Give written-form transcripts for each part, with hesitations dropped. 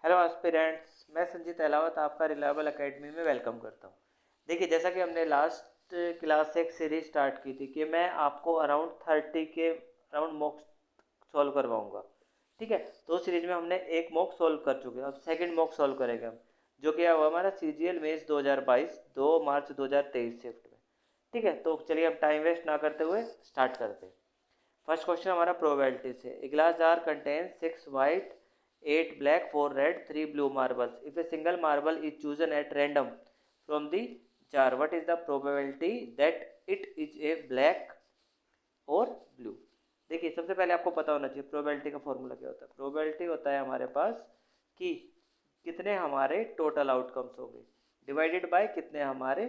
Hello aspirants, मैं संजीत अहलावत आपका reliable academy में वेलकम करता हूँ। देखिए, जैसा कि हमने लास्ट क्लास से एक सीरीज स्टार्ट की थी कि मैं आपको अराउंड 30 के अराउंड मॉक सॉल्व करवाऊंगा। ठीक है, तो उस सीरीज में हमने एक मॉक सॉल्व कर चुके हैं। अब सेकंड मॉक सॉल्व करेंगे हम, जो कि हुआ हमारा सीजीएल मेंस 2022 2 मार्च 2023 शिफ्ट में। ठीक है, तो चलिए अब टाइम वेस्ट ना करते हुए स्टार्ट करते हैं। फर्स्ट क्वेश्चन हमारा प्रोबेबिलिटी से। A glass jar contain 6 white 8 black 4 red 3 blue marbles. If a single marble is chosen at random from the jar, what is the probability that it is a black or blue? देखिए, सबसे पहले आपको पता होना चाहिए probability का formula क्या होता है। प्रोबेबिलिटी होता है हमारे पास कि कितने हमारे टोटल आउटकम्स होंगे डिवाइडेड बाय कितने हमारे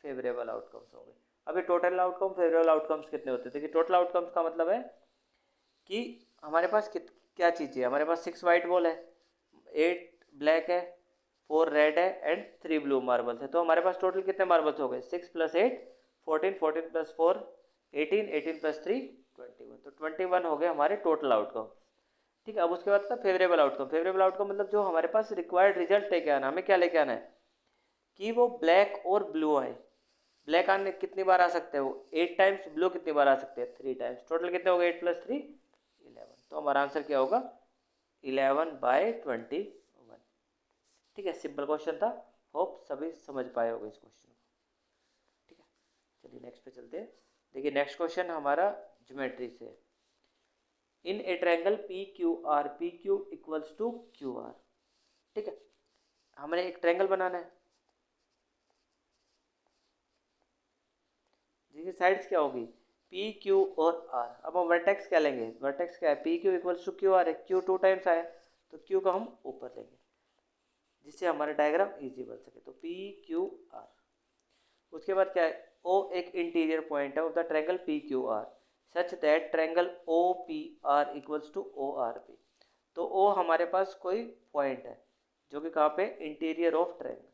फेवरेबल आउटकम्स होंगे। अभी टोटल आउटकम फेवरेबल आउटकम्स कितने होते हैं। देखिए, टोटल आउटकम्स का मतलब है कि हमारे पास क्या चीज़ है। हमारे पास 6 वाइट बॉल है, 8 ब्लैक है, 4 रेड है एंड 3 ब्लू मार्बल्स है। तो हमारे पास टोटल कितने मार्बल्स हो गए? 6 + 8 14, 14 + 4 18, 18 + 3 21। तो 21 हो गए हमारे टोटल आउटकम। ठीक है, अब उसके बाद था फेवरेबल आउटकम। फेवरेबल आउटकम मतलब जो हमारे पास रिक्वायर्ड रिजल्ट लेके आना, हमें क्या लेके आना है कि वो ब्लैक और ब्लू आए। ब्लैक आने कितनी बार आ सकते हैं वो 8 टाइम्स, ब्लू कितनी बार आ सकते हैं 3 टाइम्स। टोटल कितने हो गए 8 + 3 11। तो हमारा आंसर क्या होगा 11/21। ठीक है, सिंपल क्वेश्चन था। होप सभी समझ पाए होंगे इस क्वेश्चन को। ठीक है, चलिए नेक्स्ट पे चलते हैं। देखिए, नेक्स्ट क्वेश्चन हमारा ज्योमेट्री से। In a triangle P Q R, P Q equals to Q R. ठीक है, हमें एक ट्रायंगल बनाना है। देखिए, साइड्स क्या होगी पी क्यू और आर। अब हम वर्टेक्स क्या लेंगे? वर्टेक्स क्या है? P Q equals to Q R है, क्यू 2 टाइम्स आया तो क्यू का हम ऊपर लेंगे जिससे हमारा डायग्राम इजी बन सके। तो पी क्यू आर। उसके बाद क्या है? ओ एक इंटीरियर पॉइंट है of the triangle P Q R such that triangle O P R equals to O R P. तो ओ हमारे पास कोई पॉइंट है जो कि कहाँ पे? Interior of triangle.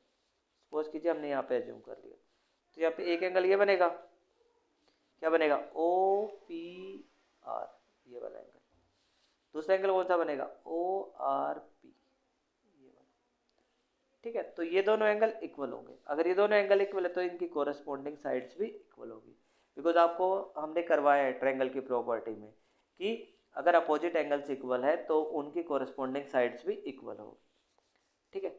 सपोज कीजिए हमने यहाँ पे एज्यूम कर लिया, तो यहाँ पे एक एंगल ये बनेगा। क्या बनेगा? ओ पी आर, ये वाला एंगल। दूसरा एंगल कौन सा बनेगा? ओ आर पी, ये वाला। ठीक है, तो ये दोनों एंगल इक्वल होंगे। अगर ये दोनों एंगल इक्वल है तो इनकी कोरस्पॉन्डिंग साइड्स भी इक्वल होगी। बिकॉज आपको हमने करवाया है ट्रायंगल की प्रॉपर्टी में कि अगर अपोजिट एंगल्स इक्वल है तो उनकी कोरस्पॉन्डिंग साइड्स भी इक्वल होगी। ठीक है,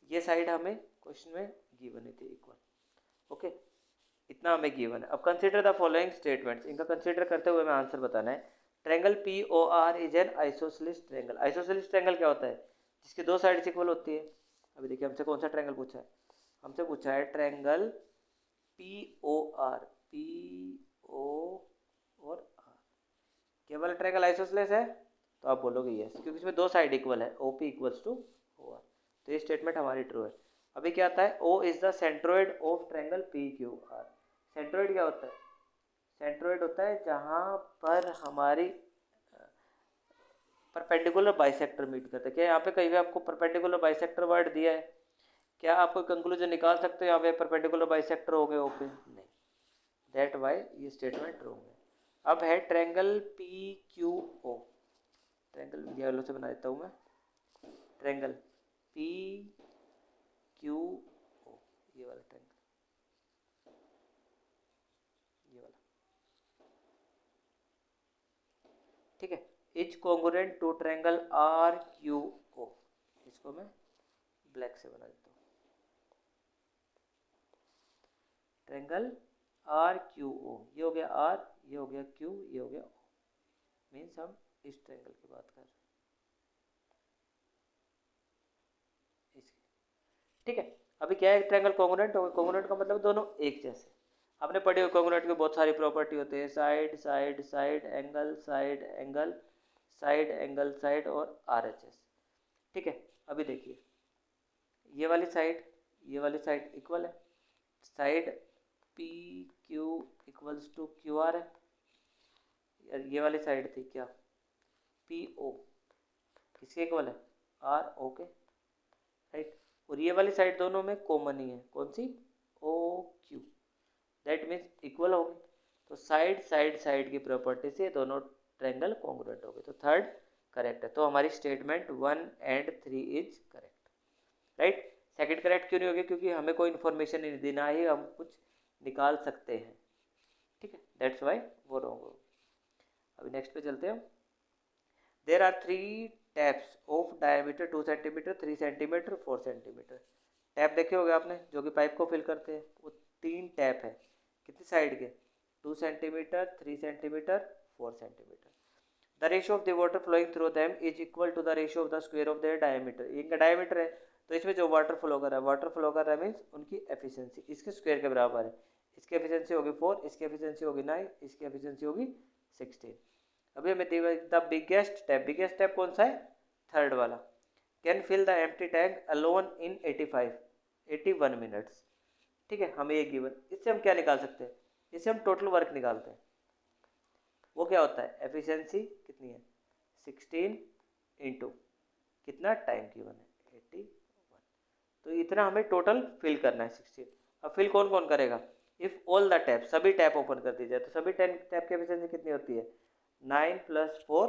ये साइड हमें क्वेश्चन में गिवन थी इक्वल। ओके, इतना हमें गिवन है। अब कंसीडर द फॉलोइंग स्टेटमेंट्स, इनका कंसीडर करते हुए हमें आंसर बताना है। Triangle P O R is an isosceles triangle. Isosceles triangle क्या होता है? जिसकी दो साइड्स इक्वल होती है। अभी देखिए, हमसे कौन सा ट्रायंगल पूछा है? हमसे पूछा है triangle P O R, P O और आर। केवल ट्रायंगल आइसोसेलेस है? तो आप बोलोगे यस, क्योंकि इसमें दो साइड इक्वल है, O P equals to O R. तो ये स्टेटमेंट हमारी ट्रू है। अभी क्या आता है? O is the centroid of triangle P Q R. Centroid क्या होता है? सेंट्रोइड होता है जहाँ पर हमारी परपेंडिकुलर बाइसेक्टर मीट करते हैं। क्या यहाँ पे कहीं भी आपको परपेंडिकुलर बाइसेक्टर वर्ड दिया है? क्या आप कोई कंक्लूजन निकाल सकते हो यहाँ पे परपेंडिकुलर बाइसेक्टर हो गए ओके? नहीं, दैट वाई ये स्टेटमेंट रॉन्ग है। अब है triangle P Q O. Triangle yellow से बना देता हूँ मैं। ट्रायंगल पी क्यू ओ, ये वाला ट्रायंगल, ये वाला। ठीक है, is congruent to triangle R Q O. इसको मैं ब्लैक से बना देता हूँ। ट्रायंगल आर क्यू ओ, ये हो गया आर, ये हो गया क्यू, ये हो गया ओ। मीन्स हम इस ट्रायंगल की बात कर रहे हैं, इसकी। ठीक है, अभी क्या है? ट्रायंगल कॉन्ग्रुएंट हो गया। कॉन्ग्रुएंट का मतलब दोनों एक जैसे। आपने पढ़ी हो कॉन्ग्रुएंट की बहुत सारी प्रॉपर्टी होती है, side side side angle side angle side angle side और आर एच एस। ठीक है, अभी देखिए, ये वाली साइड इक्वल है। Side P Q equals to Q R है। ये वाली साइड थी क्या? पी ओ, किसके इक्वल है? आर ओ के, राइट। और ये वाली साइड दोनों में कॉमन ही है, कौन सी? O Q. That means equal हो गए। तो साइड साइड साइड की प्रॉपर्टी से दोनों ट्रायंगल कॉन्ग्रुएंट हो गए। तो थर्ड करेक्ट है। तो हमारी statement 1 and 3 is correct, right. Second correct क्यों नहीं होगी? क्योंकि हमें कोई इन्फॉर्मेशन नहीं देना ही हम कुछ निकाल सकते हैं, ठीक है, दैट्स वाई वो रॉन्ग होगा। अभी नेक्स्ट पे चलते हैं। There are 3 taps of diameter 2 centimetre 3 centimetre 4 centimetre. Tap देखे होगे आपने जो कि पाइप को फिल करते हैं, वो 3 टैप है। कितनी साइड के? 2 centimetre 3 centimetre 4 centimetre. The ratio of the water flowing through them is equal to the ratio of the square of their diameter. इनका डायमीटर है तो इसमें जो वाटर फ्लो कर रहा है मीन्स उनकी एफिशिएंसी इसके स्क्वायर के बराबर है। इसकी एफिशिएंसी होगी 4, इसकी एफिशिएंसी होगी 9, इसकी एफिशिएंसी होगी 16। अभी हमें द बिगेस्ट टैप कौन सा है? थर्ड वाला। Can fill the empty tank alone in 81 minutes, ठीक है, हमें ये गिवन। इससे हम क्या निकाल सकते हैं? इससे हम टोटल वर्क निकालते हैं। वो क्या होता है? एफिशिएंसी कितनी है? 16 इंटू कितना टाइम गिवन है? 81। तो इतना हमें टोटल फिल करना है 16। अब फिल कौन कौन करेगा? इफ ऑल द टैप, सभी टैप ओपन कर दी जाए तो सभी टैप की एफिशिएंसी कितनी होती है? 9 + 4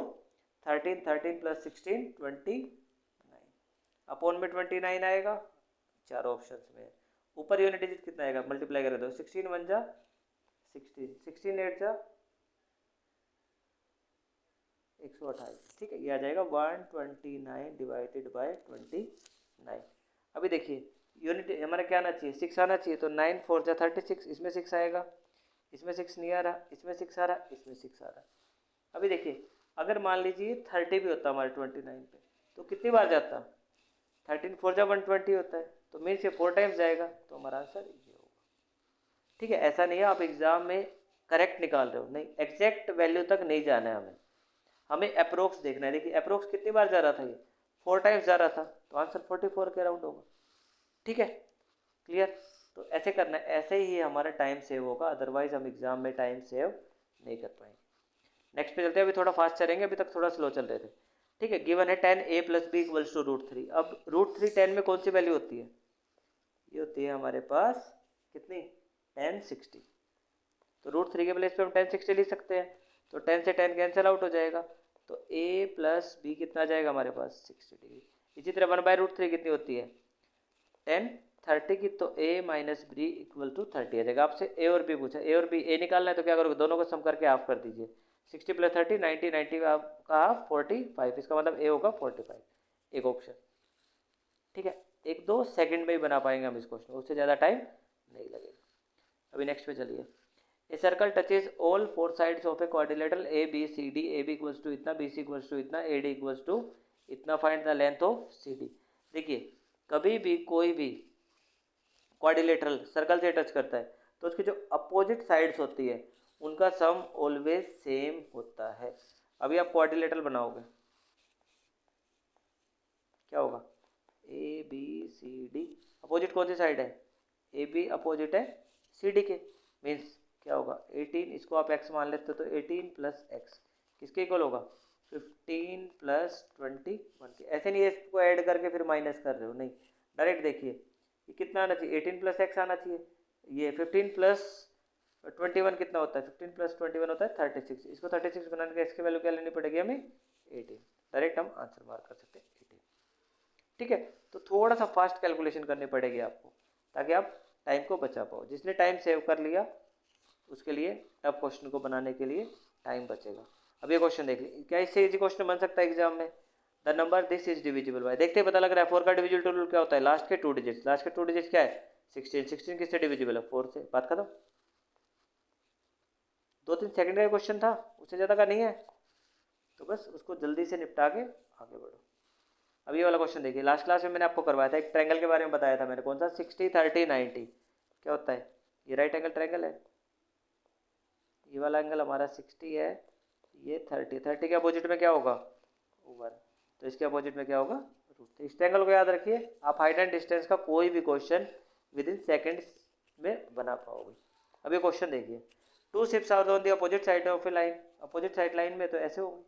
13, 13 + 16 29। अपॉन में 29 आएगा, चारों ऑप्शंस में। ऊपर यूनिट डिजिट कितना आएगा? मल्टीप्लाई कर दो, 16 1 जा 16, 16 8 जा 128, ठीक है, ये आ जाएगा 129 डिवाइडेड बाय 29। अभी देखिए यूनिट हमारा क्या आना चाहिए? 6 आना चाहिए, तो 9 4 जा 36, इसमें 6 आएगा, इसमें 6 नहीं आ रहा, इसमें 6 आ रहा, इसमें 6 आ रहा। अभी देखिए अगर मान लीजिए 30 भी होता हमारे 29 पे तो कितनी बार जाता? 13 4 जा 120 होता है, तो मीन्स ये 4 टाइम्स जाएगा, तो हमारा आंसर ये होगा, ठीक है। ऐसा नहीं है आप एग्जाम में करेक्ट निकाल रहे हो, नहीं, एग्जैक्ट वैल्यू तक नहीं जाना है हमें अप्रोक्स देखना है। देखिए अप्रोक्स कितनी बार जा रहा था? ये 4 टाइम्स जा रहा था, तो आंसर 44 के अराउंड होगा, ठीक है, क्लियर। तो ऐसे करना है, ऐसे ही हमारा टाइम सेव होगा, अदरवाइज हम एग्जाम में टाइम सेव नहीं कर पाएंगे। नेक्स्ट पे चलते हैं, अभी थोड़ा फास्ट चलेंगे, अभी तक थोड़ा स्लो चल रहे थे, ठीक है। गिवन है 10a + b = √3। अब √3 10 में कौन सी वैल्यू होती है? ये होती है हमारे पास कितनी? 1060। तो √3 के प्लेस पे हम 1060 लिख सकते हैं, तो 10 से 10 कैंसिल आउट हो जाएगा, तो a + b कितना जाएगा हमारे पास? 60 डिग्री। इसी तरह 1/√3 कितनी होती है? 10 30 की, तो a - b = 30 आ जाएगा। आपसे a और b पूछा, a और b, a निकालना है तो क्या करोगे? दोनों को सम करके हाफ कर दीजिए, 60 + 30 90, 90 का हाफ 45, इसका मतलब a होगा 45, एक ऑप्शन, ठीक है। 1-2 सेकंड में ही बना पाएंगे हम इस क्वेश्चन, उससे ज़्यादा टाइम नहीं लगेगा। अभी नेक्स्ट पे चलिए। A circle touches all 4 sides of a quadrilateral A B C D, A B equals to इतना, बी सी इक्वल्स टू इतना, ए डी इक्वल्स टू इतना, find the length of C D. देखिए कभी भी कोई भी क्वाड्रिलेटरल सर्कल से touch करता है तो उसकी जो अपोजिट साइड्स होती है उनका सम ऑलवेज सेम होता है। अभी आप क्वाड्रिलेटरल बनाओगे, क्या होगा? A B C D, opposite कौन सी साइड है? ए बी अपोजिट है सी डी के, मीन्स क्या होगा? 18, इसको आप x मान लेते हो तो 18 + x किसके इक्वल होगा? 15 + 21 के। ऐसे नहीं है इसको ऐड करके फिर माइनस कर रहे हो, नहीं, डायरेक्ट देखिए ये कितना आना चाहिए? 18 + x आना चाहिए। ये 15 + 21 कितना होता है? 15 + 21 होता है 36। इसको 36 बनाने के इसकी वैल्यू क्या लेनी पड़ेगी हमें? 18। डायरेक्ट हम आंसर मार्क कर सकते हैं 18, ठीक है। तो थोड़ा सा फास्ट कैलकुलेशन करनी पड़ेगी आपको ताकि आप टाइम को बचा पाओ। जिसने टाइम सेव कर लिया उसके लिए टफ क्वेश्चन को बनाने के लिए टाइम बचेगा। अब ये क्वेश्चन देख लीजिए, क्या इससे इजी क्वेश्चन बन सकता है एग्जाम में? The number this is divisible by, देखते ही पता लग रहा है 4 का डिविजिबल रूल क्या होता है? लास्ट के 2 डिजिट्स, लास्ट के 2 डिजिट्स क्या है? 16, 16 किससे डिविजिबल है? 4 से, बात खत्म। 2-3 सेकंड का क्वेश्चन था, उससे ज़्यादा का नहीं है, तो बस उसको जल्दी से निपटा के आगे बढ़ो। अब ये वाला क्वेश्चन देखिए, लास्ट क्लास में मैंने आपको करवाया था, एक ट्रायंगल के बारे में बताया था मैंने, कौन सा? 60 30 90। क्या होता है? ये राइट एंगल ट्रायंगल है, ये वाला एंगल हमारा 60 है, ये 30, 30 के अपोजिट में क्या होगा? 1, तो इसके अपोजिट में क्या होगा? √3। इस ट्रायंगल को याद रखिए, आप हाइट एंड डिस्टेंस का कोई भी क्वेश्चन विदिन सेकेंड्स में बना पाओगे। अब ये क्वेश्चन देखिए, 2 ships are on the opposite side of a line, opposite side line में तो ऐसे होगी,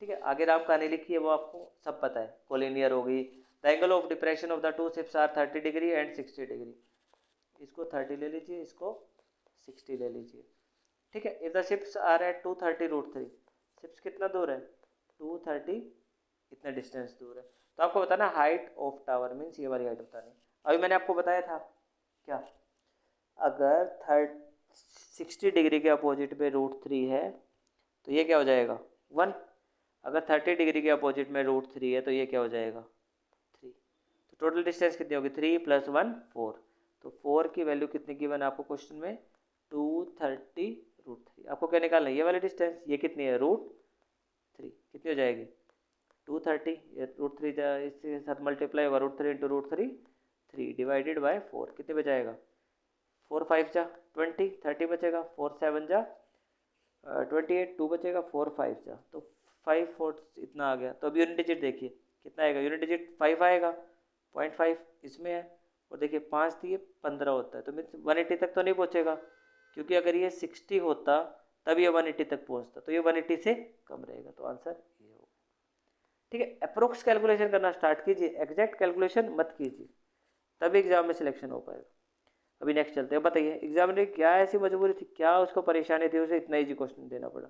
ठीक है। आगे राम कहानी लिखी है वो आपको सब पता है, कोलिनियर होगी। The angle of depression of the 2 ships are 30 degree and 60 degree. इसको 30 ले लीजिए, इसको 60 ले लीजिए, ठीक है। If the ships are at 230 √3, ships कितना दूर है? 230 इतना डिस्टेंस दूर है। तो आपको बताना हाइट ऑफ टावर मीन्स ये वाली हाइट बतानी। अभी मैंने आपको बताया था क्या, अगर 60 डिग्री के अपोजिट पे √3 है तो ये क्या हो जाएगा 1। अगर 30 डिग्री के अपोजिट में √3 है तो ये क्या हो जाएगा 3। तो टोटल डिस्टेंस कितनी होगी 3 + 1 4। तो 4 की वैल्यू कितनी गिवन है आपको क्वेश्चन में 230 √3। आपको क्या निकालना है ये वाली डिस्टेंस, ये कितनी है √3 कितनी हो जाएगी 230। ये √3 इसके साथ मल्टीप्लाई होगा √3 × √3 3 डिवाइडेड बाय 4 कितने बचाएगा 4 5 जा 20 30 बचेगा 4 7 जा 28 2 बचेगा 4 5 जा तो 5 4 इतना आ गया। तो अब यूनिट डिजिट देखिए कितना आएगा, यूनिट डिजिट 5 आएगा 0.5 इसमें है, और देखिए 5 दिए 15 होता है तो मीन्स 180 तक तो नहीं पहुँचेगा, क्योंकि अगर ये 60 होता तब ये 180 तक पहुँचता, तो ये 180 से कम रहेगा। तो आंसर ये होगा। ठीक है, अप्रोक्स कैलकुलेशन करना स्टार्ट कीजिए, एग्जैक्ट कैलकुलेशन मत कीजिए, तभी एग्जाम में सिलेक्शन हो पाएगा। अभी नेक्स्ट चलते हैं। बताइए एग्जामिनर की क्या ऐसी मजबूरी थी, क्या उसको परेशानी थी, उसे इतना इजी क्वेश्चन देना पड़ा।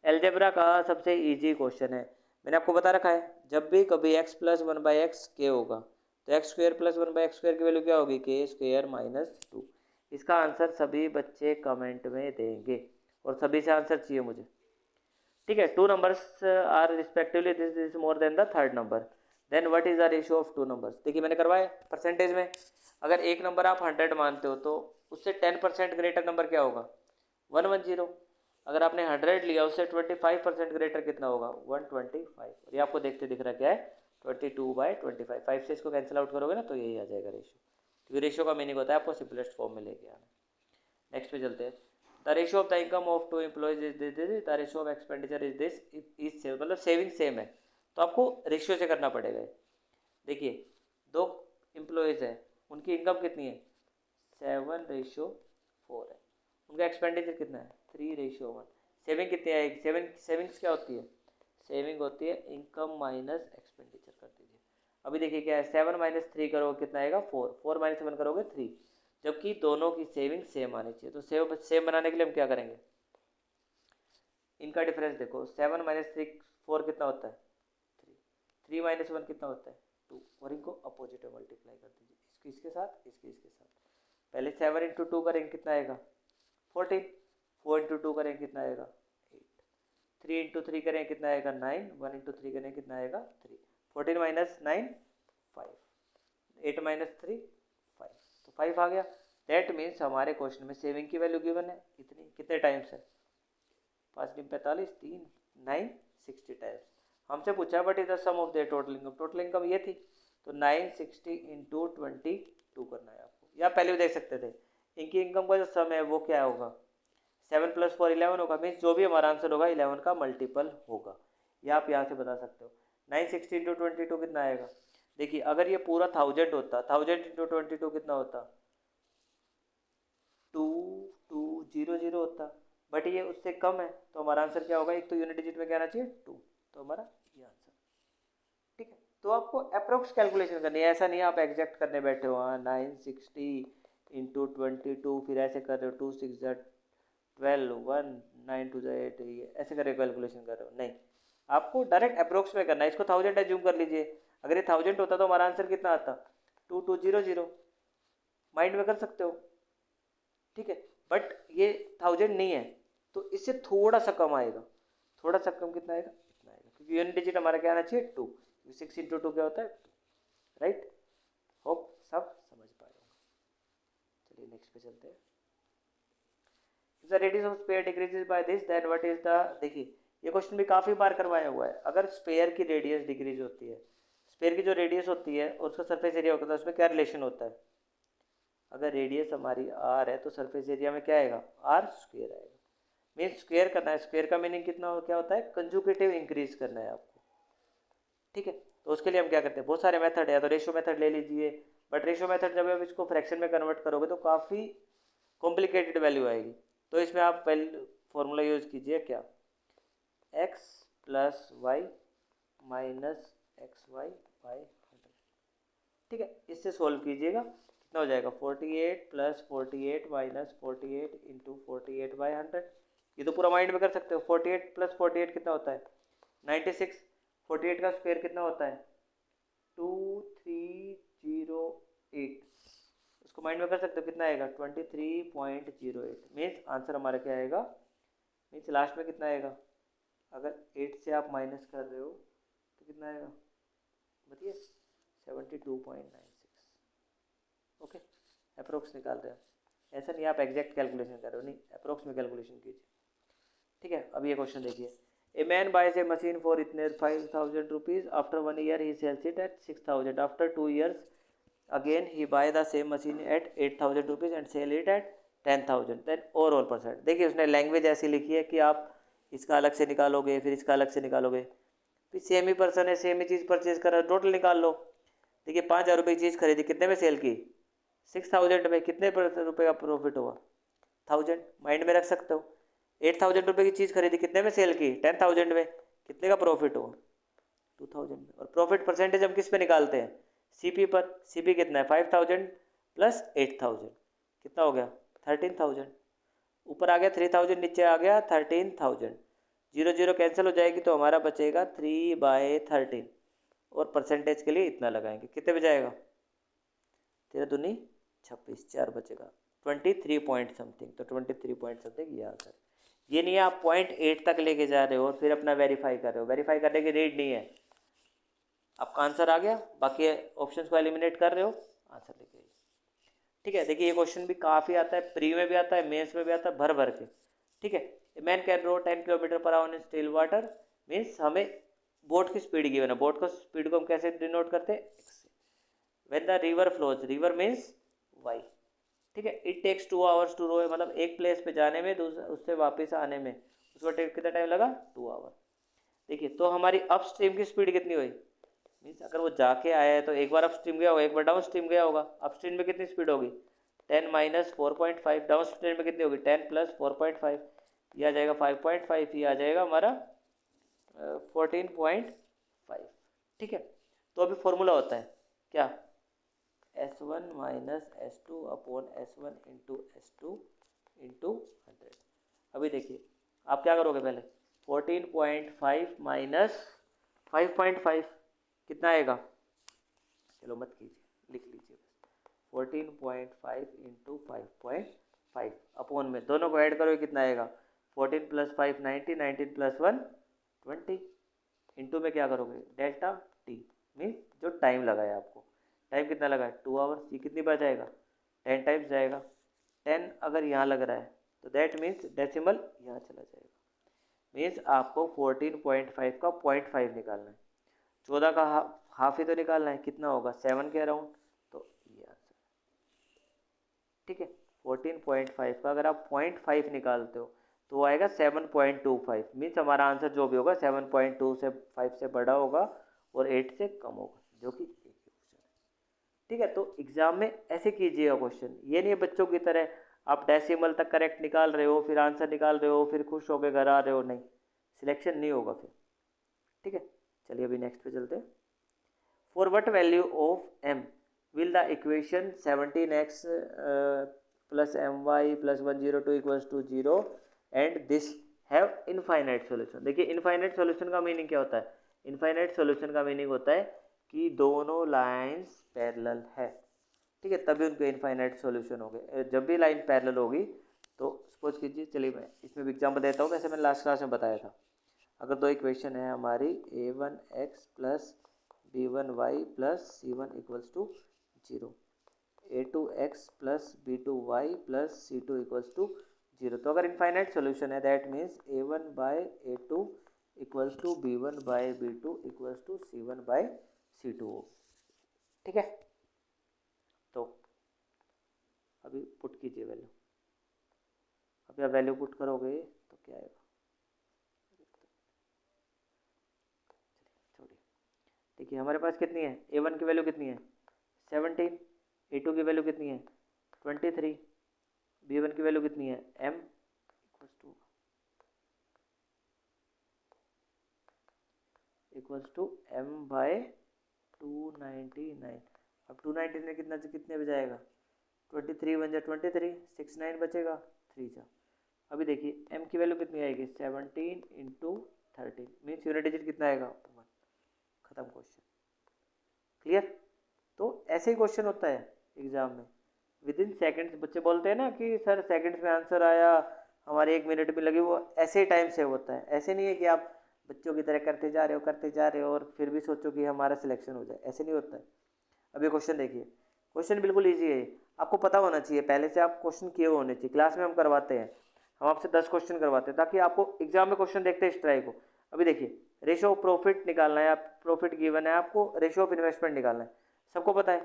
एलजेब्रा का सबसे इजी क्वेश्चन है, मैंने आपको बता रखा है जब भी कभी x + 1/x के होगा तो x² + 1/x² की वैल्यू क्या होगी k² - 2। इसका आंसर सभी बच्चे कमेंट में देंगे और सभी से आंसर चाहिए मुझे। ठीक है, 2 numbers are respectively this is more than the third number, then what is the ratio of 2 numbers. देखिए मैंने करवाया परसेंटेज में, अगर एक नंबर आप 100 मानते हो तो उससे 10% ग्रेटर नंबर क्या होगा 110। अगर आपने 100 लिया उससे 25% ग्रेटर कितना होगा 125। और ये आपको देखते दिख रहा क्या है 22/25। 5 से इसको कैंसिल आउट करोगे ना तो यही आ जाएगा रेशियो। क्योंकि रेशियो का मीनिंग होता है आपको सिंपलेस्ट फॉर्म में लेके आना। नेक्स्ट पे चलते हैं। The ratio of the income of 2 employees is this, the ratio of expenditure is this, is same, मतलब सेविंग सेम है तो आपको रेशियो से करना पड़ेगा। देखिए 2 एम्प्लॉयज़ हैं, उनकी इनकम कितनी है 7:4 है, उनका एक्सपेंडिचर कितना है 3:1। सेविंग कितनी आएगी, सेविंग्स क्या होती है, सेविंग होती है इनकम माइनस एक्सपेंडिचर कर दीजिए। अभी देखिए क्या है 7 - 3 करोगे कितना आएगा 4, 4 - 1 करोगे 3, जबकि दोनों की सेविंग सेम आनी चाहिए। तो सेम बनाने के लिए हम क्या करेंगे, इनका डिफरेंस देखो 7 - 3 4 कितना होता है 3, 3 - 1 कितना होता है 2, और इनको अपोजिट में मल्टीप्लाई कर दीजिए, इसकी इसके साथ इसकी इसके साथ। पहले 7 × 2 करेंगे कितना आएगा 14, 4 × 2 करेंगे कितना आएगा 8, 3 × 3 करेंगे कितना आएगा 9, 1 × 3 करेंगे कितना आएगा 3, 14 - 9 5, 8 - 3 5, तो 5 आ गया। दैट मीन्स हमारे क्वेश्चन में सेविंग की वैल्यू गिवन है इतनी, कितने टाइम्स है 5 × 45 3 9 60 टाइम्स। हमसे पूछा but is the sum of their total income, total income ये थी तो 960 × 22 करना है आपको, या पहले भी देख सकते थे इनकी इनकम का जो सम है वो क्या होगा 7 + 4 11 होगा, मीन्स जो भी हमारा आंसर होगा 11 का मल्टीपल होगा, या आप यहाँ से बता सकते हो। 960 × 22 कितना आएगा, देखिए अगर ये पूरा 1000 होता 1000 × 22 कितना होता 2200 होता, बट ये उससे कम है तो हमारा आंसर क्या होगा, एक तो यूनिट डिजिट में क्या आना चाहिए 2, तो हमारा ये आंसर। ठीक है, तो आपको अप्रोक्स कैलकुलेशन करनी है, ऐसा नहीं आप एग्जैक्ट करने बैठे हो 960 × 22 फिर ऐसे कर रहे हो 2 6 12 1 9 2 8 ऐसे करके कैलकुलेशन कर रहे हो, नहीं आपको डायरेक्ट अप्रोक्स में करना है। इसको 1000 एज्यूम कर लीजिए, अगर ये 1000 होता तो हमारा आंसर कितना आता 2200, माइंड में कर सकते हो। ठीक है, बट ये 1000 नहीं है तो इससे थोड़ा सा कम आएगा, थोड़ा सा कम कितना आएगा इतना आएगा, क्योंकि यूनिट डिजिट हमारा क्या आना चाहिए 2, 6 × 2 क्या होता है 2, राइट। होप सब समझ पाए होंगे। चलिए नेक्स्ट पे चलते हैं। The radius of sphere decreases by this then what is the, देखिए ये क्वेश्चन भी काफ़ी बार करवाया हुआ है। अगर स्फीयर की रेडियस डिक्रीज होती है, स्फीयर की जो रेडियस होती है और उसका सरफेस एरिया होता है उसमें क्या रिलेशन होता है, अगर रेडियस हमारी r है तो सरफेस एरिया में क्या आएगा r² आएगा। मीन स्क्वायर करना है, स्क्वायर का मीनिंग कितना हो क्या होता है कंजुगेटिव इंक्रीज करना है आपको। ठीक है, तो उसके लिए हम क्या करते हैं बहुत सारे मेथड है, या तो रेशियो मेथड ले लीजिए, बट रेशियो मेथड जब आप इसको फ्रैक्शन में कन्वर्ट करोगे तो काफ़ी कॉम्प्लिकेटेड वैल्यू आएगी। तो इसमें आप पहले फॉर्मूला यूज़ कीजिए क्या x + y - xy/100। ठीक है, इससे सोल्व कीजिएगा कितना हो जाएगा 48 + 48 - 48 × 48/100। ये तो पूरा माइंड में कर सकते हो। 48 + 48 कितना होता है 96, 48 का स्क्वायर कितना होता है 2308, उसको माइंड में कर सकते हो कितना आएगा 23.08। मीन्स आंसर हमारा क्या आएगा, मीन्स लास्ट में कितना आएगा, अगर 8 से आप माइनस कर रहे हो तो कितना आएगा बताइए 72.96। ओके, अप्रोक्स निकाल रहे हो, ऐसा नहीं आप एग्जैक्ट कैलकुलेशन कर रहे हो, नहीं अप्रोक्स में कैलकुलेशन कीजिए। ठीक है, अब ये क्वेश्चन देखिए, a man buys a machine for इतने 5000 rupees, after 1 year he sells it at 6000, after 2 years again he buy the same machine at 8000 rupees and sell it at 10,000, then overall percent। देखिए उसने language ऐसी लिखी है कि आप इसका अलग से निकालोगे फिर इसका अलग से निकालोगे, फिर सेम ही पर्सन है सेम ही चीज़ परचेज कर रहा है, टोटल निकाल लो। देखिए 5000 रुपये की चीज़ खरीदी, कितने में सेल की 6000 में, कितने रुपये का प्रॉफिट हुआ 1000, माइंड में रख सकते हो। 8000 रुपये की चीज़ खरीदी, कितने में सेल की 10,000 में, कितने का प्रॉफिट हुआ 2000 में। और प्रॉफिट परसेंटेज हम किस पे निकालते हैं सीपी पर, सीपी कितना है 5000 प्लस 8000, कितना हो गया 13000, ऊपर आ गया 3000, नीचे आ गया 13000, 0 0 कैंसिल हो जाएगी तो हमारा बचेगा 3/13, और परसेंटेज के लिए इतना लगाएंगे, कितने पे जाएगा 13 दूनी 26, 4 बचेगा 23 पॉइंट समथिंग, तो 23 पॉइंट समथिंग ये आंसर। ये नहीं है आप 0.8 तक लेके जा रहे हो और फिर अपना वेरीफाई कर रहे हो, वेरीफाई करने की नीड नहीं है, आपका आंसर आ गया, बाकी ऑप्शंस को एलिमिनेट कर रहे हो आंसर लेके आइए। ठीक है, देखिए ये क्वेश्चन भी काफ़ी आता है, प्री में भी आता है मेंस में भी आता है, भर भर के। ठीक है, man can row 10 kilometre per hour in still water, means हमें बोट की स्पीड गिवन है, बोट को स्पीड को हम कैसे डिनोट करते हैं x से। When the river flows, river means y। ठीक है, it takes 2 hours to row, मतलब एक प्लेस पे जाने में उससे वापस आने में उसको कितना टाइम लगा 2 hour। देखिए तो हमारी अप स्ट्रीम की स्पीड कितनी हुई, मीन्स अगर वो जाके आया है तो एक बार अप स्ट्रीम गया होगा, एक बार डाउन स्ट्रीम गया होगा, अप स्ट्रीम में कितनी स्पीड होगी 10 माइनस 4.5, डाउन स्ट्रीम में कितनी होगी 10 प्लस 4.5, ये आ जाएगा 5.5, ये आ जाएगा हमारा 14.5। ठीक है, तो अभी फॉर्मूला होता है क्या S1 minus S2 upon S1 into S2 into 100। अभी देखिए आप क्या करोगे, पहले 14.5 माइनस 5.5 कितना आएगा, चलो मत कीजिए लिख लीजिए बस, 14.5 इंटू 5.5 अपॉन में दोनों को ऐड करोगे कितना आएगा 14 प्लस 5 90, 19 प्लस 1 20, इंटू में क्या करोगे डेल्टा टी, मीन जो टाइम लगा है आपको, टाइम कितना लगा है 2 आवर्स, ये कितनी बार जाएगा 10 टाइम्स जाएगा, 10 अगर यहाँ लग रहा है तो दैट मीन्स डेसिमल यहाँ चला जाएगा, मीन्स आपको 14.5 का 0.5 निकालना है, 14 का हाफ ही तो निकालना है, कितना होगा 7 के अराउंड, तो ये आंसर। ठीक है, 14.5 का अगर आप 0.5 निकालते हो तो वो आएगा 7.25, मीन्स हमारा आंसर जो भी होगा 7.2 से 5 से बड़ा होगा और 8 से कम होगा, जो कि एक ही क्वेश्चन है। ठीक है, तो एग्जाम में ऐसे कीजिएगा क्वेश्चन, ये नहीं है बच्चों की तरह आप डेसिमल तक करेक्ट निकाल रहे हो फिर आंसर निकाल रहे हो फिर खुश होकर घर आ रहे हो, नहीं, सिलेक्शन नहीं होगा फिर। ठीक है, चलिए अभी नेक्स्ट पे चलते हैं। For what value of m will the equation 17x plus my plus 102 equals to 0 and this have infinite solution। देखिए इनफाइनाइट सॉल्यूशन का मीनिंग क्या होता है, इनफाइनाइट सॉल्यूशन का मीनिंग होता है कि दोनों लाइंस पैरेलल है। ठीक है, तभी उनके इनफाइनाइट सॉल्यूशन होंगे, जब भी लाइन पैरेलल होगी तो सपोज कीजिए, चलिए मैं इसमें भी एग्जाम्पल देता हूँ, वैसे मैंने लास्ट क्लास में बताया था। अगर दो इक्वेशन है हमारी a1x plus b1y plus c1 equals to 0, a2x plus b2y plus c2 equals to 0, तो अगर इनफाइनाइट सोल्यूशन है that means a1 by a2 equals to b1 by b2 equals to c1 by c2 हो। ठीक है, तो अभी put कीजिए value, अभी आप वैल्यू पुट करोगे तो क्या आएगा, देखिए हमारे पास कितनी है a1 की वैल्यू कितनी है 17, a2 की वैल्यू कितनी है 23, b1 की वैल्यू कितनी है m equals to m by 299। अब 299 कितना कितने पे जाएगा 23 बन जाए 23, 69 बचेगा 3 जा। अभी देखिए m की वैल्यू कितनी आएगी 17 इंटू 13 मीन्स यूनिट डिजिट कितना आएगा 1। खत्म क्वेश्चन। क्लियर। तो ऐसे ही क्वेश्चन होता है एग्जाम में, विद इन सेकेंड्स। बच्चे बोलते हैं ना कि सर सेकंड्स में आंसर आया, हमारे 1 मिनट भी लगी, वो ऐसे ही टाइम से होता है। ऐसे नहीं है कि आप बच्चों की तरह करते जा रहे हो और फिर भी सोचो कि हमारा सिलेक्शन हो जाए, ऐसे नहीं होता है। अब ये क्वेश्चन देखिए, क्वेश्चन बिल्कुल ईजी है, आपको पता होना चाहिए पहले से, आप क्वेश्चन किए हुए होने चाहिए। क्लास में हम करवाते हैं, हम आपसे 10 क्वेश्चन करवाते हैं ताकि आपको एग्जाम में क्वेश्चन देखते ही स्ट्राइक हो। अभी देखिए, रेशो ऑफ प्रॉफिट निकालना है, आप प्रॉफिट गिवन है, आपको रेशो ऑफ इन्वेस्टमेंट निकालना है। सबको पता है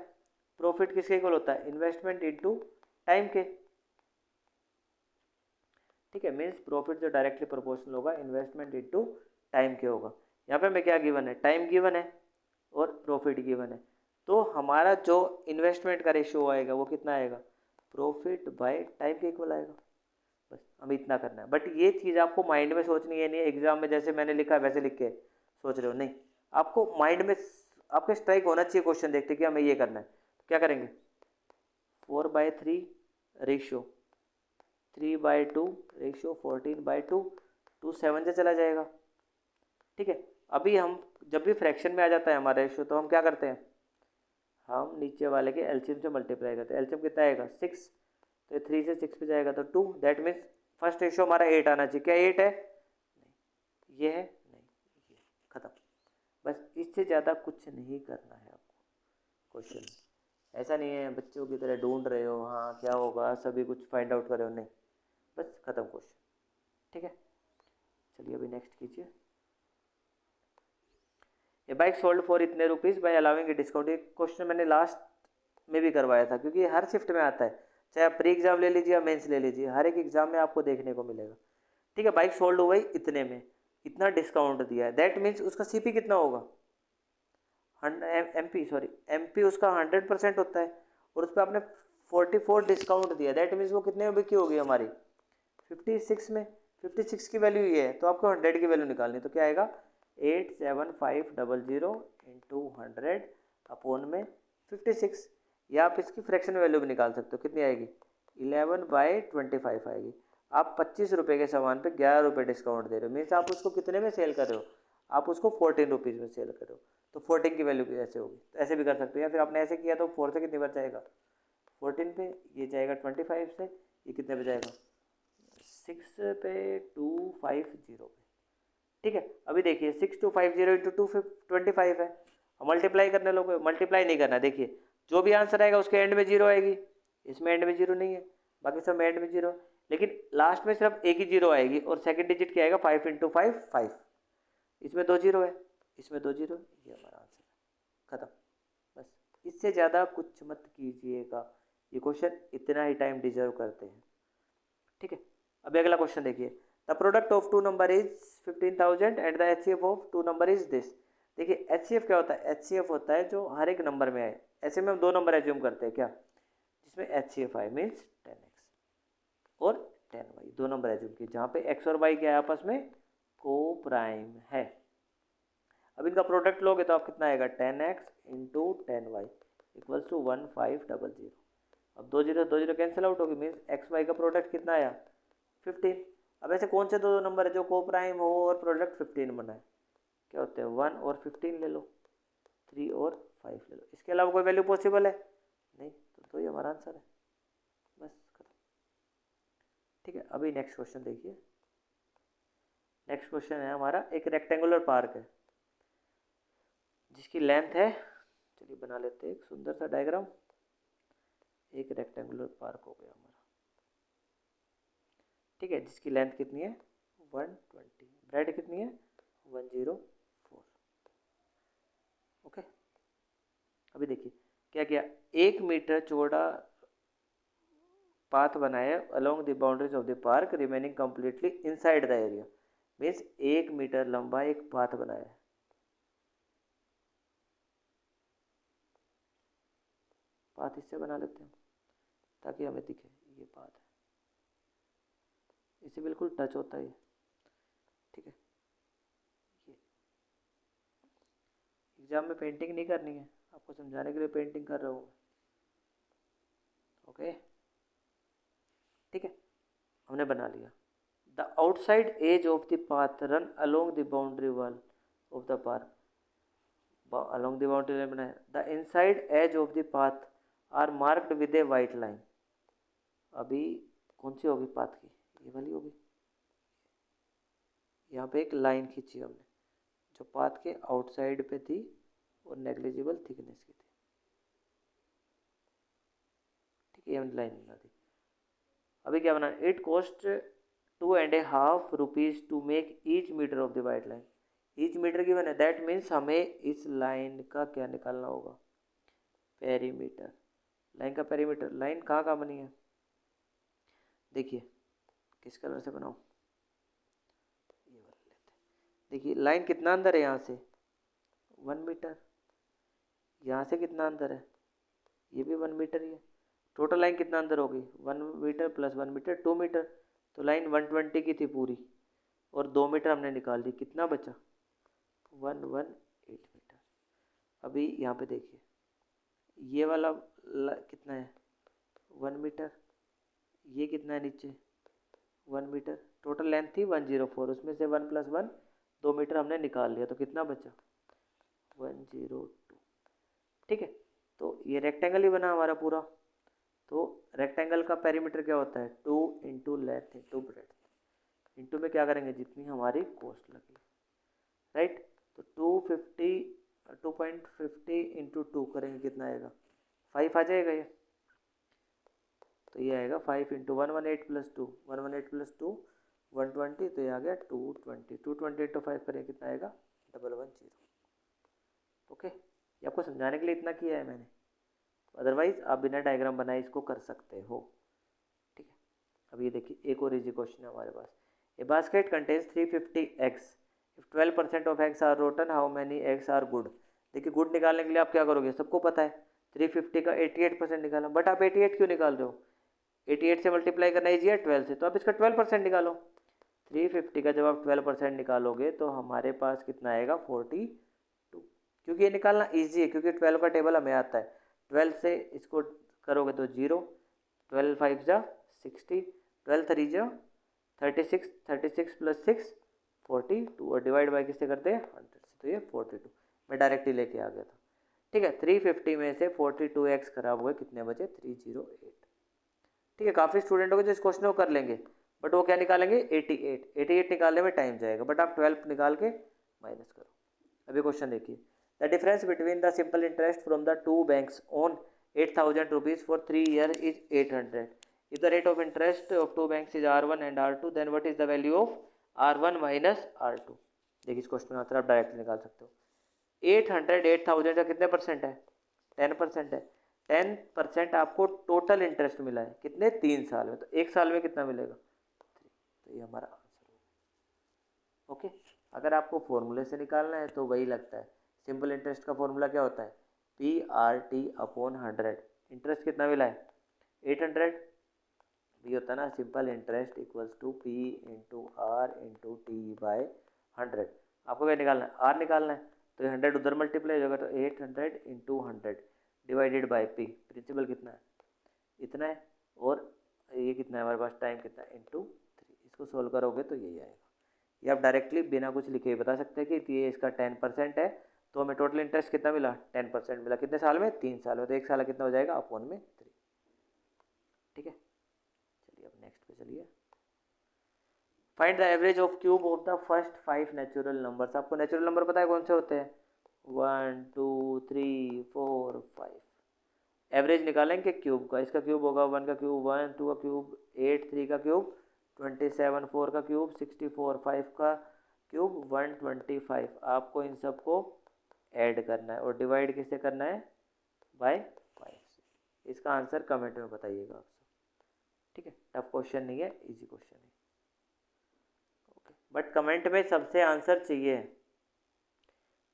प्रॉफिट किसके इक्वल होता है, इन्वेस्टमेंट इनटू टाइम के। ठीक है, मीन्स प्रॉफिट जो डायरेक्टली प्रोपोर्शनल होगा इन्वेस्टमेंट इनटू टाइम के होगा। यहाँ पे हमें क्या गिवन है, टाइम गिवन है और प्रॉफिट गिवन है। तो हमारा जो इन्वेस्टमेंट का रेशियो आएगा वो कितना आएगा, प्रॉफिट बाय टाइम के इक्वल आएगा। बस हमें इतना करना है, बट ये चीज़ आपको माइंड में सोचनी है, नहीं एग्जाम में जैसे मैंने लिखा है वैसे लिख के सोच रहे हो, नहीं। आपको माइंड में आपके स्ट्राइक होना चाहिए क्वेश्चन देखते कि हमें ये करना है। तो क्या करेंगे, 4/3 रेशियो 3/2 रेशियो 14/2, 2 7 से चला जाएगा। ठीक है, अभी हम जब भी फ्रैक्शन में आ जाता है हमारा रेशियो तो हम क्या करते हैं, हम नीचे वाले के एलसीएम से मल्टीप्लाई करते हैं। एलसीएम कितना आएगा 6, तो 3 से 6 पे जाएगा तो 2, दैट मीन्स फर्स्ट रेशियो हमारा 8 आना चाहिए। क्या 8 है, नहीं ये है, नहीं ये, खत्म। बस इससे ज़्यादा कुछ नहीं करना है आपको क्वेश्चन। ऐसा नहीं है बच्चों की तरह ढूंढ रहे हो, हाँ क्या होगा सभी कुछ फाइंड आउट कर रहे हो, नहीं, बस खत्म क्वेश्चन। ठीक है, चलिए अभी नेक्स्ट कीजिए। ये बाइक सोल्ड फॉर इतने rupees bye allowing a discount, ये क्वेश्चन मैंने लास्ट में भी करवाया था क्योंकि ये हर शिफ्ट में आता है, चाहे आप प्री एग्जाम ले लीजिए या मेंस ले लीजिए, हर एक एग्जाम में आपको देखने को मिलेगा। ठीक है, बाइक सोल्ड हो गई इतने में, इतना डिस्काउंट दिया है, दैट मीन्स उसका सीपी कितना होगा, एमपी उसका 100% होता है और उस पर आपने 44 डिस्काउंट दिया, दैट मीन्स वो कितने में बिकी होगी हमारी 56 में। 56 की वैल्यू ये है, तो आपको 100 की वैल्यू निकालनी, तो क्या आएगा 87500 इंटू 100 अपॉन में 56, या आप इसकी फ्रैक्शन वैल्यू भी निकाल सकते हो, कितनी आएगी 11/25 आएगी। आप 25 रुपये के सामान पे 11 रुपये डिस्काउंट दे रहे हो, मीन्स आप उसको कितने में सेल कर रहे हो, आप उसको 14 रुपीज़ में सेल कर रहे हो, तो 14 की वैल्यू ऐसे होगी, तो ऐसे भी कर सकते हो। या फिर आपने ऐसे किया तो 4 से कितनी बार जाएगा 14 पे, ये जाएगा 25 से, ये कितने पे जाएगा 6 पे 250 पे। ठीक है, अभी देखिए 6250 इंटू 225 है, मल्टीप्लाई करने लोगे, मल्टीप्लाई नहीं करना। देखिए जो भी आंसर आएगा उसके एंड में जीरो आएगी, इसमें एंड में जीरो नहीं है, बाकी सब एंड में जीरो, लेकिन लास्ट में सिर्फ एक ही जीरो आएगी और सेकंड डिजिट क्या आएगा 5 इंटू 5 5, इसमें 2 जीरो है, इसमें 2 जीरो, ये हमारा आंसर है, खत्म। बस इससे ज़्यादा कुछ मत कीजिएगा, ये क्वेश्चन इतना ही टाइम डिजर्व करते हैं। ठीक है, अभी अगला क्वेश्चन देखिए, the product of two number is 15,000 and the HCF of two number is this. देखिए एचसीएफ क्या होता है, एचसीएफ होता है जो हर एक नंबर में आए, ऐसे में हम 2 नंबर एज्यूम करते हैं क्या, जिसमें एचसीएफ आए मीन्स 10x और 10y, 2 नंबर एज्यूम किए जहाँ पे x और y क्या है आपस में को प्राइम है। अब इनका प्रोडक्ट लोगे तो आप कितना आएगा 10x into 10y equals to 1500। अब 2 जीरो कैंसिल आउट होगी, मीन्स एक्स वाई का प्रोडक्ट कितना आया 15। अब ऐसे कौन से 2 नंबर है जो को प्राइम हो और प्रोडक्ट 15 बनाए, क्या होते हैं 1 और 15 ले लो, 3 और 5 ले लो, इसके अलावा कोई वैल्यू पॉसिबल है नहीं, तो ये हमारा आंसर है, बस खत्म। ठीक है, अभी नेक्स्ट क्वेश्चन देखिए। नेक्स्ट क्वेश्चन है हमारा, एक रेक्टेंगुलर पार्क है जिसकी लेंथ है, चलिए बना लेते हैं एक सुंदर सा डायग्राम। एक रेक्टेंगुलर पार्क हो गया हमारा, ठीक है, जिसकी लेंथ कितनी है 120, ब्रेड कितनी है 104। ओके, अभी देखिए क्या किया, 1 मीटर चौड़ा पाथ बनाया along the boundaries of the park remaining completely inside the area, means 1 metre लंबा एक पाथ बनाया है। पाथ इससे बना लेते हैं ताकि हमें दिखे ये पाथ है, इससे बिल्कुल टच होता है। ठीक है, ये एग्जाम में पेंटिंग नहीं करनी है, आपको समझाने के लिए पेंटिंग कर रहा हूँ। ओके, ठीक है, हमने बना लिया, the outside edge of the path run along the boundary wall of the park, along the boundary line बनाया, the inside edge of the path are marked with a white line। अभी कौन सी होगी path की, ये वाली होगी, यहाँ पे एक लाइन खींची हमने जो पाथ के आउटसाइड पे थी और नेग्लिजिबल थिकनेस की थी, ठीक है, ये हमने लाइन बना दी। अभी क्या बना, it cost 2.5 rupees to make each metre of the white line. Each metre given है, दैट मीन्स हमें इस लाइन का क्या निकालना होगा, पेरीमीटर। लाइन का पेरीमीटर, लाइन कहाँ कहाँ बनी है, देखिए किस कलर से बनाऊँ, ये वाला लेते हैं। देखिए लाइन कितना अंदर है, यहाँ से 1 मीटर, यहाँ से कितना अंदर है, ये भी 1 मीटर ही है। टोटल लाइन कितना अंदर होगी, 1 मीटर प्लस 1 मीटर 2 मीटर। तो लाइन 120 की थी पूरी और 2 मीटर हमने निकाल दी, कितना बचा 118 मीटर। अभी यहाँ पे देखिए ये वाला कितना है 1 मीटर, ये कितना है नीचे 1 मीटर। टोटल लेंथ थी 104, उसमें से 1 + 1 2 मीटर हमने निकाल लिया, तो कितना बचा 102, ठीक है। तो ये रेक्टेंगल ही बना हमारा पूरा। तो रेक्टेंगल का पेरीमीटर क्या होता है 2 × लेंथ × ब्रेड्थ, इंटू में क्या करेंगे जितनी हमारी कॉस्ट लगी, राइट। तो 2.50 × 2 करेंगे कितना आएगा 5 आ जाएगा ये, तो ये आएगा 5 × 118 + 2 118 + 2 120, तो ये आ गया 220। 220 × 5 करेंगे कितना आएगा 110। ओके, ये आपको समझाने के लिए इतना किया है मैंने, अदरवाइज आप बिना डायग्राम बनाए इसको कर सकते हो, ठीक है। अब ये देखिए एक और इजी क्वेश्चन है हमारे पास। A basket contains 350 eggs, if 12% of eggs are rotten how many eggs are good. देखिए गुड निकालने के लिए आप क्या करोगे, सबको पता है 350 का 88% निकाला, बट आप 88 क्यों निकाल रहे हो, 88 से मल्टीप्लाई करना ईजी है 12 से, तो आप इसका 12% निकालो। 350 का जब आप 12% निकालोगे तो हमारे पास कितना आएगा 42, क्योंकि ये निकालना ईजी है, क्योंकि 12 का टेबल हमें आता है। 12 से इसको करोगे तो 0, 12 × 5 = 60, 12 × 3 = 36, 36 + 6 42, और डिवाइड बाई किससे करते हैं 100 से, तो ये 42 मैं डायरेक्टली लेके आ गया था, ठीक है। 350 में से 42 एक्स खराब हुए, कितने बचे 308, ठीक है। काफ़ी स्टूडेंट होंगे जो इस क्वेश्चन को कर लेंगे, बट वो क्या निकालेंगे 88 निकालने में टाइम जाएगा, बट आप 12 निकाल के माइनस करो। अभी क्वेश्चन देखिए, the difference between the simple interest from the two banks on 8000 rupees for 3 years is 800। If the rate of interest of two banks is R1 and R2, then what is the value of R1 minus R2। देखिए इस question का answer आप direct निकाल सकते हो। 800 8000 का कितने percent है 10% है, 10% आपको टोटल इंटरेस्ट मिला है कितने 3 साल में, तो 1 साल में कितना मिलेगा 3, तो ये हमारा आंसर होगा। ओके, अगर आपको फॉर्मूले से निकालना है तो वही लगता है, सिंपल इंटरेस्ट का फॉर्मूला क्या होता है PRT/100। इंटरेस्ट कितना मिला है 800, ये होता है ना simple interest equals to P × R × T/100। आपको क्या निकालना है R निकालना है, तो ये 100 उधर मल्टीप्लाई हो जाएगा, तो 800 × 100 डिवाइडेड बाई P, प्रिंसिपल कितना है इतना है, और ये कितना है हमारे पास टाइम कितना है × 3। इसको सोल्व करोगे तो यही आएगा। ये आप डायरेक्टली बिना कुछ लिखे ही बता सकते हैं कि ये इसका 10% है, तो हमें टोटल इंटरेस्ट कितना मिला 10% मिला, कितने साल में 3 साल में, तो 1 साल कितना हो जाएगा अपॉन में 3, ठीक है। चलिए अब नेक्स्ट पे चलिए, find the average of cube of the first 5 natural numbers. आपको नेचुरल नंबर पता है कौन से होते हैं 1 2 3 4 5। एवरेज निकालेंगे क्यूब का, इसका क्यूब होगा 1 का क्यूब 1, 2 का क्यूब 8, 3 का क्यूब 27, 4 का क्यूब 64, 5 का क्यूब 125। आपको इन सबको ऐड करना है और डिवाइड किससे करना है बाय 5 से। इसका आंसर कमेंट में बताइएगा आप सब, ठीक है। टफ क्वेश्चन नहीं है, इजी क्वेश्चन है, ओके, बट कमेंट में सबसे आंसर चाहिए,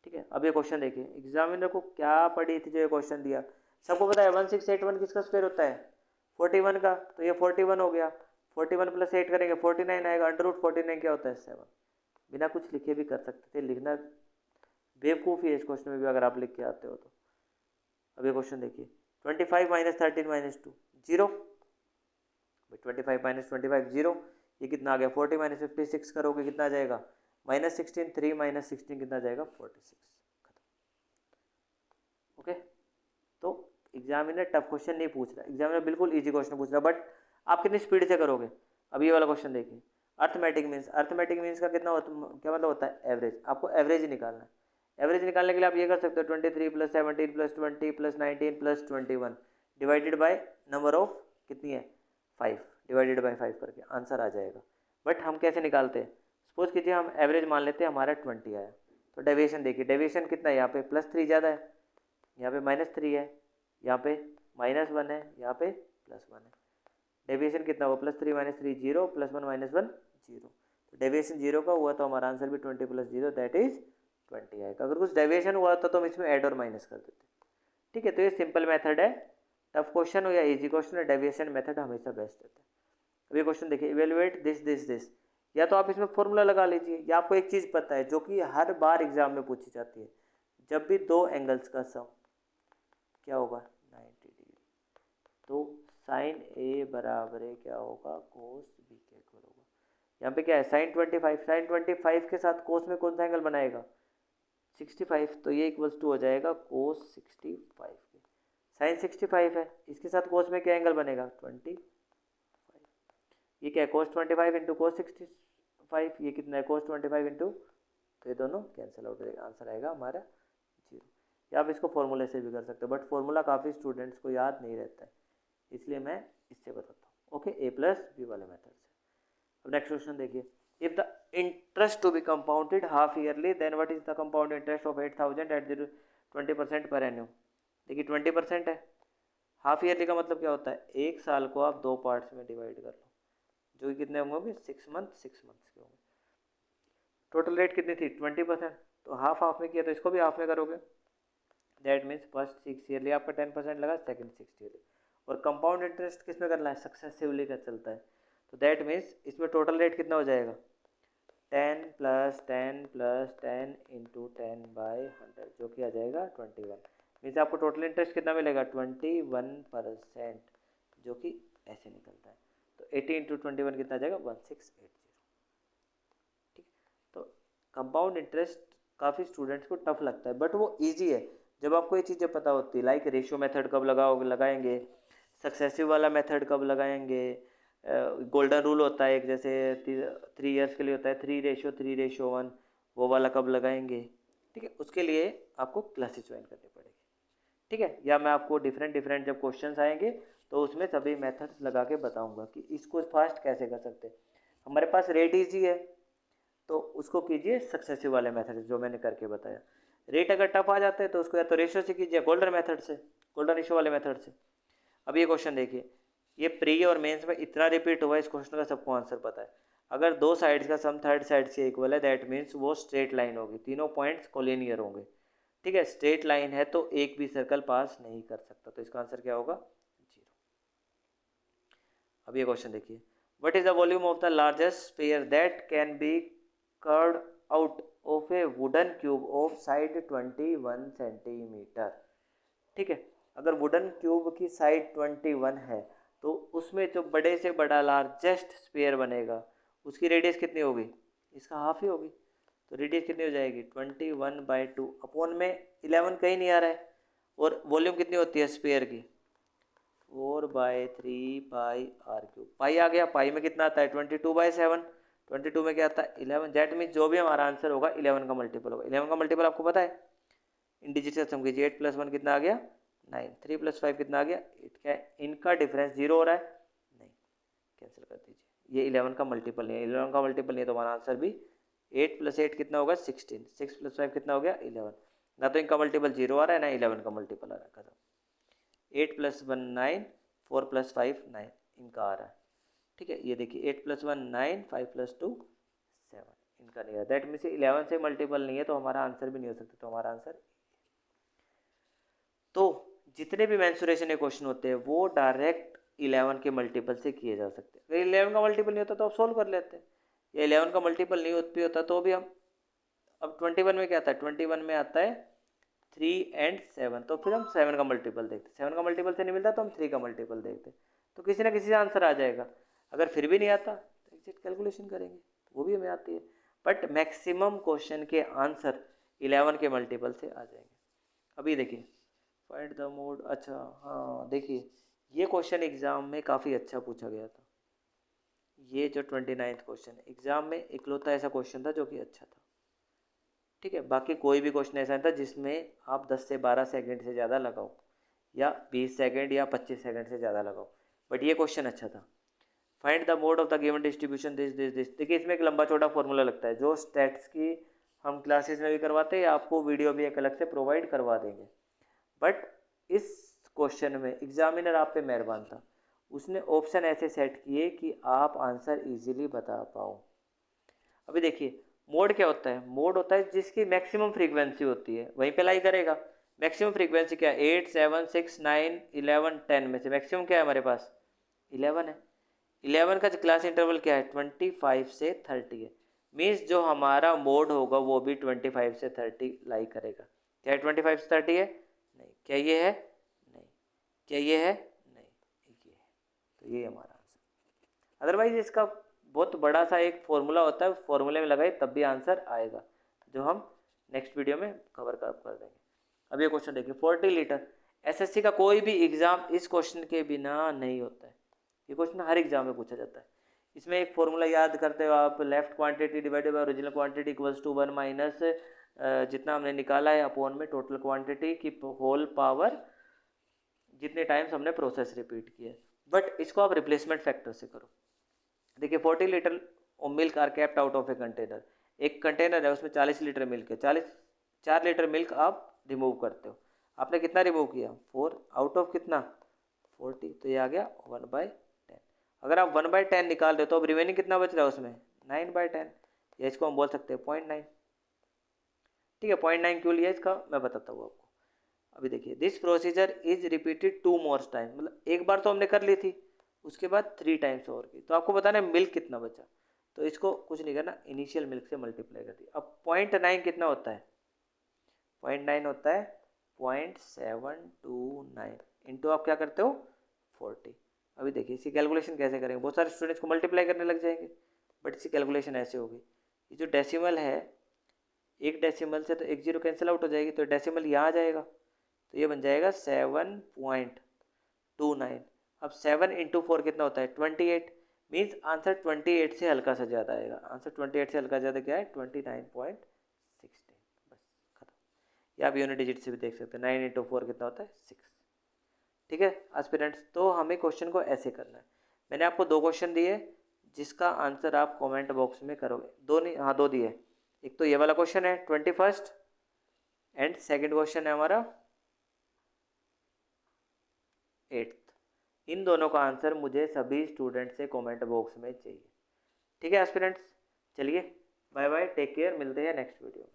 ठीक है। अब ये क्वेश्चन देखिए, एग्जामिनर को क्या पड़ी थी जो ये क्वेश्चन दिया, सबको पता है 1681 किसका स्क्वायर होता है 41 का, तो ये 41 हो गया, 41 + 8 करेंगे 49 आएगा, √49 क्या होता है 7। बिना कुछ लिखे भी कर सकते थे, लिखना बेवकूफ़ी है इस क्वेश्चन में भी अगर आप लिख के आते हो तो। अब ये क्वेश्चन देखिए 25 - 13 - 2 0, 25 - 25 0, ये कितना आ गया 40 माइनस 56 करोगे कितना आ जाएगा -16, 3 माइनस 16 कितना आ जाएगा 46। ओके, तो एग्जामिनर टफ क्वेश्चन नहीं पूछ रहा, एग्जामिनर बिल्कुल इजी क्वेश्चन पूछ रहा, बट आप कितनी स्पीड से करोगे। अब ये वाला क्वेश्चन देखिए, अर्थमेटिक मीन्स का कितना होता, क्या मतलब होता है एवरेज, आपको एवरेज ही निकालना है। एवरेज निकालने के लिए आप ये कर सकते हो 23 + 17 + 20 + 19 + 21 डिवाइडेड बाय नंबर ऑफ कितनी है 5 डिवाइडेड बाय 5 करके आंसर आ जाएगा। बट हम कैसे निकालते हैं, सपोज कीजिए हम एवरेज मान लेते हैं हमारा 20 आया, तो डेविएशन देखिए, डेविएशन कितना है, यहाँ पे +3 ज़्यादा है, यहाँ पे -3 है, यहाँ पे -1 है, यहाँ पे +1 है। डेविएशन कितना हुआ +3 - 3 0 +1 - 1 0, तो डेविएशन 0 का हुआ तो हमारा आंसर भी 20 + 0 दैट इज 20 आएगा। अगर कुछ डेविएशन हुआ तो हम इसमें ऐड और माइनस कर देते। ठीक है, तो ये सिंपल मेथड है, टफ क्वेश्चन हो या इजी क्वेश्चन है, डेविएशन मेथड हमेशा बेस्ट रहता है। अब ये क्वेश्चन देखिए, इवेलुएट दिस, या तो आप इसमें फॉर्मूला लगा लीजिए, या आपको एक चीज़ पता है जो कि हर बार एग्जाम में पूछी जाती है, जब भी दो एंगल्स का सम क्या होगा 90 डिग्री, तो साइन ए बराबर है क्या होगा कोस बी के इक्वल होगा। यहाँ पे क्या है साइन 25 के साथ कोस में कौन सा एंगल बनाएगा 65, तो ये इक्वल्स टू हो जाएगा कोस 65 के। साइन 65 है, इसके साथ कोस में क्या एंगल बनेगा 25, ये क्या है कोस 25 इंटू कोस 65, ये कितना है कोस 25 इंटू, तो ये दोनों कैंसिल आउट हो जाएगा, आंसर आएगा हमारा 0। या आप इसको फॉर्मूले से भी कर सकते हो, बट फॉर्मूला काफ़ी स्टूडेंट्स को याद नहीं रहता है, इसलिए मैं इससे बताता हूँ। ओके, A+B वाले मेथड से। अब नेक्स्ट क्वेश्चन देखिए, if the interest to be compounded half yearly then what is the compound interest of 8000 at 20% per एन्यूम। देखिए 20% है, हाफ ईयरली का मतलब क्या होता है, एक साल को आप 2 पार्ट्स में डिवाइड कर लो, जो कि कितने होंगे 6 मंथ्स के होंगे। टोटल रेट कितनी थी 20%, तो हाफ हाफ में किया तो इसको भी हाफ में करोगे, दैट मीन्स फर्स्ट 6 ईयरली आपका 10% लगा, सेकंड 6 ईयरली। और कंपाउंड इंटरेस्ट किस में करना है सक्सेसिवली का चलता है, तो दैट मीन्स इसमें टोटल रेट कितना हो जाएगा 10 + 10 + 10 × 10/100, जो कि आ जाएगा 21। मीन्स आपको टोटल इंटरेस्ट कितना मिलेगा 21%, जो कि ऐसे निकलता है। तो 80 × 21 कितना आ जाएगा 1680। ठीक है, तो कंपाउंड इंटरेस्ट काफ़ी स्टूडेंट्स को टफ लगता है, बट वो ईजी है जब आपको ये चीज़ें पता होती है, लाइक रेशियो मेथड कब लगाएंगे, सक्सेसिव वाला मेथड कब लगाएंगे, गोल्डन रूल होता है एक, जैसे 3 इयर्स के लिए होता है 3:3:1, वो वाला कब लगाएंगे। ठीक है, उसके लिए आपको क्लासेस ज्वाइन करनी पड़ेगी। ठीक है, या मैं आपको डिफरेंट जब क्वेश्चंस आएंगे तो उसमें सभी मेथड्स लगा के बताऊंगा कि इसको फास्ट कैसे कर सकते हैं। हमारे पास रेट ईजी है तो उसको कीजिए सक्सेसिव वाले मेथड जो मैंने करके बताया। रेट अगर टफ आ जाता है तो उसको या तो रेशियो से कीजिए, गोल्डन मेथड से, गोल्डन रेशियो वाले मेथड से। अब ये क्वेश्चन देखिए, ये प्री और मेंस में इतना रिपीट हुआ है, इस क्वेश्चन का सबको आंसर पता है। अगर दो साइड्स का सम थर्ड साइड से इक्वल है दैट मीन्स वो स्ट्रेट लाइन होगी, तीनों पॉइंट्स कोलिनियर होंगे। ठीक है, स्ट्रेट लाइन है तो एक भी सर्कल पास नहीं कर सकता, तो इसका आंसर क्या होगा 0। अब ये क्वेश्चन देखिए, what is the volume of the largest sphere that can be curved out of A wooden cube of side 21 centimetre. ठीक है, अगर वुडन क्यूब की साइड 21 है तो उसमें जो बड़े से बड़ा लार्जेस्ट स्फीयर बनेगा उसकी रेडियस कितनी होगी, इसका हाफ ही होगी, तो रेडियस कितनी हो जाएगी 21/2 अपॉन में 11 कहीं नहीं आ रहा है, और वॉल्यूम कितनी होती है स्फीयर की 4/3πr3, पाई आ गया, पाई में कितना आता है 22/7, 22 में क्या आता है 11, दैट मीन्स जो भी हमारा आंसर होगा 11 का मल्टीपल होगा। 11 का मल्टीपल आपको पता है, इन डिजिट से सम कीजिए, 8 + 1 कितना आ गया 9, 3 + 5 कितना आ गया 8, क्या है इनका डिफरेंस 0 हो रहा है, नहीं कैंसिल कर दीजिए, ये 11 का मल्टीपल नहीं है, 11 का मल्टीपल नहीं है तो हमारा आंसर भी 8 + 8 कितना होगा 16, 6 + 5 कितना हो गया 11, ना तो इनका मल्टीपल 0 आ रहा है ना 11 का मल्टीपल आ रहा है, खत्म। 8 + 1 9, 4 + 5 9 इनका आ रहा है। ठीक है, ये देखिए 8 + 1 9, 5 + 2 7 इनका नहीं आ रहा, दैट मीन्स 11 से मल्टीपल नहीं है तो हमारा आंसर भी नहीं हो सकता, तो हमारा आंसर। तो जितने भी मेंसुरेशन के क्वेश्चन होते हैं वो डायरेक्ट 11 के मल्टीपल से किए जा सकते हैं। अगर 11 का मल्टीपल नहीं होता तो आप सोल्व कर लेते हैं, या 11 का मल्टीपल नहीं भी होता तो भी हम, अब 21 में क्या आता है 21 में आता है 3 और 7, तो फिर हम 7 का मल्टीपल देखते, 7 का मल्टीपल से नहीं मिलता तो हम 3 का मल्टीपल देखते, तो किसी ना किसी से आंसर आ जाएगा। अगर फिर भी नहीं आता डिजिट कैलकुलेशन करेंगे, वो भी हमें आती है। बट मैक्सिमम क्वेश्चन के आंसर 11 के मल्टीपल से आ जाएंगे। अभी देखिए फाइंड द मोड, अच्छा हाँ देखिए ये क्वेश्चन एग्जाम में काफ़ी अच्छा पूछा गया था। ये जो 29th क्वेश्चन एग्जाम में इकलौता ऐसा क्वेश्चन था जो कि अच्छा था। ठीक है, बाकी कोई भी क्वेश्चन ऐसा नहीं था जिसमें आप 10 से 12 सेकंड से ज़्यादा लगाओ या 20 सेकंड या 25 सेकंड से ज़्यादा लगाओ, बट ये क्वेश्चन अच्छा था। Find the mode of the given distribution this. देखिए इसमें एक लंबा चौड़ा फॉर्मूला लगता है जो स्टैट्स की हम क्लासेस में भी करवाते हैं, आपको वीडियो भी एक अलग से प्रोवाइड करवा देंगे। बट इस क्वेश्चन में एग्जामिनर आप पे मेहरबान था, उसने ऑप्शन ऐसे सेट किए कि आप आंसर इजीली बता पाओ। अभी देखिए मोड क्या होता है, मोड होता है जिसकी मैक्सिमम फ्रीक्वेंसी होती है वहीं पे लाई करेगा। मैक्सिमम फ्रीक्वेंसी क्या है, 8 7 6 9 11 10 में से मैक्सिमम क्या है हमारे पास 11 है। 11 का क्लास इंटरवल क्या है 25 से 30 है। मीन्स जो हमारा मोड होगा वो भी 25 से 30 लाई करेगा। क्या है 25 से 30 है, नहीं। क्या ये है, नहीं। क्या ये है, नहीं। ये है, तो ये हमारा आंसर। अदरवाइज इसका बहुत बड़ा सा एक फॉर्मूला होता है, उस फॉर्मूले में लगाए तब भी आंसर आएगा, जो हम नेक्स्ट वीडियो में कवर कर देंगे। अब ये क्वेश्चन देखिए 40 लीटर। एसएससी का कोई भी एग्जाम इस क्वेश्चन के बिना नहीं होता है, ये क्वेश्चन हर एग्जाम में पूछा जाता है। इसमें एक फॉर्मूला याद करते हो आप, left quantity divided by original quantity equals to 1 minus जितना हमने निकाला है अपॉन में टोटल क्वांटिटी की होल पावर जितने टाइम्स हमने प्रोसेस रिपीट किया। बट इसको आप रिप्लेसमेंट फैक्टर से करो। देखिए 40 litre milk are kept out of a container. एक कंटेनर है उसमें 40 लीटर मिल्क है, 4 लीटर मिल्क आप रिमूव करते हो। आपने कितना रिमूव किया 4 आउट ऑफ कितना 40, तो ये आ गया 1/10। अगर आप 1/10 निकाल रहे हो तो अब रिमेनिंग कितना बच रहा है उसमें 9/10, या इसको हम बोल सकते हैं 0.9। ठीक है 0.9 क्यों लिया इसका मैं बताता हूँ आपको। अभी देखिए this procedure is repeated 2 more time, मतलब एक बार तो हमने कर ली थी, उसके बाद 3 टाइम्स और की। तो आपको बताना है मिल्क कितना बचा, तो इसको कुछ नहीं करना, इनिशियल मिल्क से मल्टीप्लाई कर दी। अब 0.9 कितना होता है 0.9 होता है 0.729 इंटू आप क्या करते हो 40। अभी देखिए इसकी कैलकुलेशन कैसे करेंगे, बहुत सारे स्टूडेंट्स को मल्टीप्लाई करने लग जाएंगे, बट इसकी कैलकुलेशन ऐसे होगी। ये जो डेसिमल है, एक डेसिमल से तो एक जीरो कैंसिल आउट हो जाएगी, तो डेसिमल यहाँ आ जाएगा, तो ये बन जाएगा 7.29। अब 7 इंटू 4 कितना होता है 28, मीन्स आंसर 28 से हल्का सा ज़्यादा आएगा। आंसर 28 से हल्का ज़्यादा क्या है 29.16, बस खत्म। या आप यूनिट डिजिट से भी देख सकते हैं, 9 इंटू 4 कितना होता है 6। ठीक है एस्पिरेंट्स, तो हमें क्वेश्चन को ऐसे करना है। मैंने आपको 2 क्वेश्चन दिए जिसका आंसर आप कमेंट बॉक्स में करोगे, 2 नहीं हाँ 2 दिए। एक तो ये वाला क्वेश्चन है 21 एंड सेकंड क्वेश्चन है हमारा 8। इन दोनों का आंसर मुझे सभी स्टूडेंट से कमेंट बॉक्स में चाहिए। ठीक है एस्पिरेंट्स, चलिए बाय बाय, टेक केयर, मिलते हैं नेक्स्ट वीडियो में।